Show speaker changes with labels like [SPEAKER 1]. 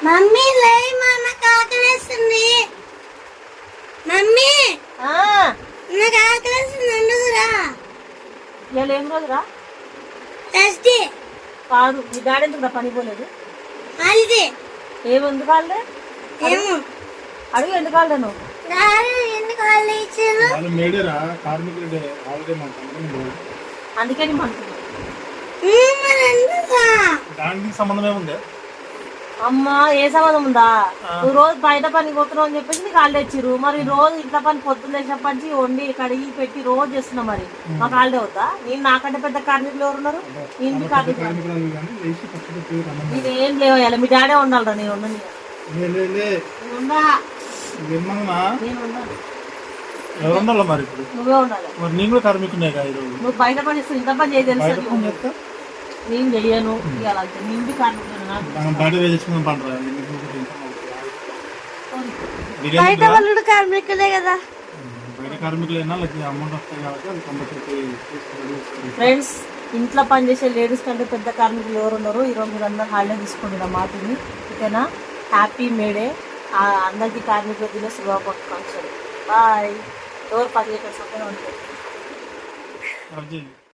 [SPEAKER 1] Mummy లే నాకు ఆకలేస్తుంది. మమ్మీ నాకు ఆకలేస్తుంది, వండుకురా.
[SPEAKER 2] ఇవాళ ఏం రోజురా?
[SPEAKER 1] థర్స్డే.
[SPEAKER 2] కాదు, మీ డాడీ ఎందుకు పని పోలేదు?
[SPEAKER 1] హాలిడే.
[SPEAKER 2] ఏమి ఎందుకు కాలే?
[SPEAKER 1] ఏమో
[SPEAKER 2] అడుగు ఎందుకు కాలే నువ్వు?
[SPEAKER 1] ఎందుకు హాలిడే ఇచ్చారు?
[SPEAKER 2] అందుకే నేను అనుకున్నాను.
[SPEAKER 3] దానికి సంబంధం ఏముంది?
[SPEAKER 2] అమ్మా, ఏ సంబంధం ఉందా? నువ్వు రోజు బయట పని పోతున్నావు అని చెప్పేసి నీకు హాలిడే ఇచ్చిర్రు. మరి రోజు ఇంట్లో పని పొద్దున్న లేచినప్పటి నుంచి వండి కడిగి పెట్టి రోజు చేస్తున్నావు. మరి మాకు హాలిడే అవుతా? నేను నాకంటే పెద్ద కార్మికులు ఎవరు ఉన్నారు? ఇంటి కార్మికులు నేనేం లేవు. మీ డాడే ఉండాలిరా, నేను ఉండను.
[SPEAKER 3] ఎవరు ఉండాలి మరి? ఇప్పుడు
[SPEAKER 2] నువ్వే ఉండాలి.
[SPEAKER 3] మరి నేను కూడా కార్మికునే కదా. ఈరోజు
[SPEAKER 2] నువ్వు బయట పని చేస్తావు, ఇంత పని చేయ తెలుసు. నేను చెయ్యను. ఇవ్వాలంటే నీ ఇంటి కార్మికులు
[SPEAKER 1] బయట వాళ్ళు కార్మికులే కదా.
[SPEAKER 2] ఫ్రెండ్స్, ఇంట్లో పనిచేసే లేడీస్ కంటే పెద్ద కార్మికులు ఎవరు ఉన్నారు? ఈరోజు మీరు అందరూ హాలిడే తీసుకోండి నా మాటని, ఓకేనా? Happy May Day. అందరికీ కార్మికుల దిన శుభాకాంక్షలు. బాయ్. ఎవరు పని చేసే ఉంటుంది.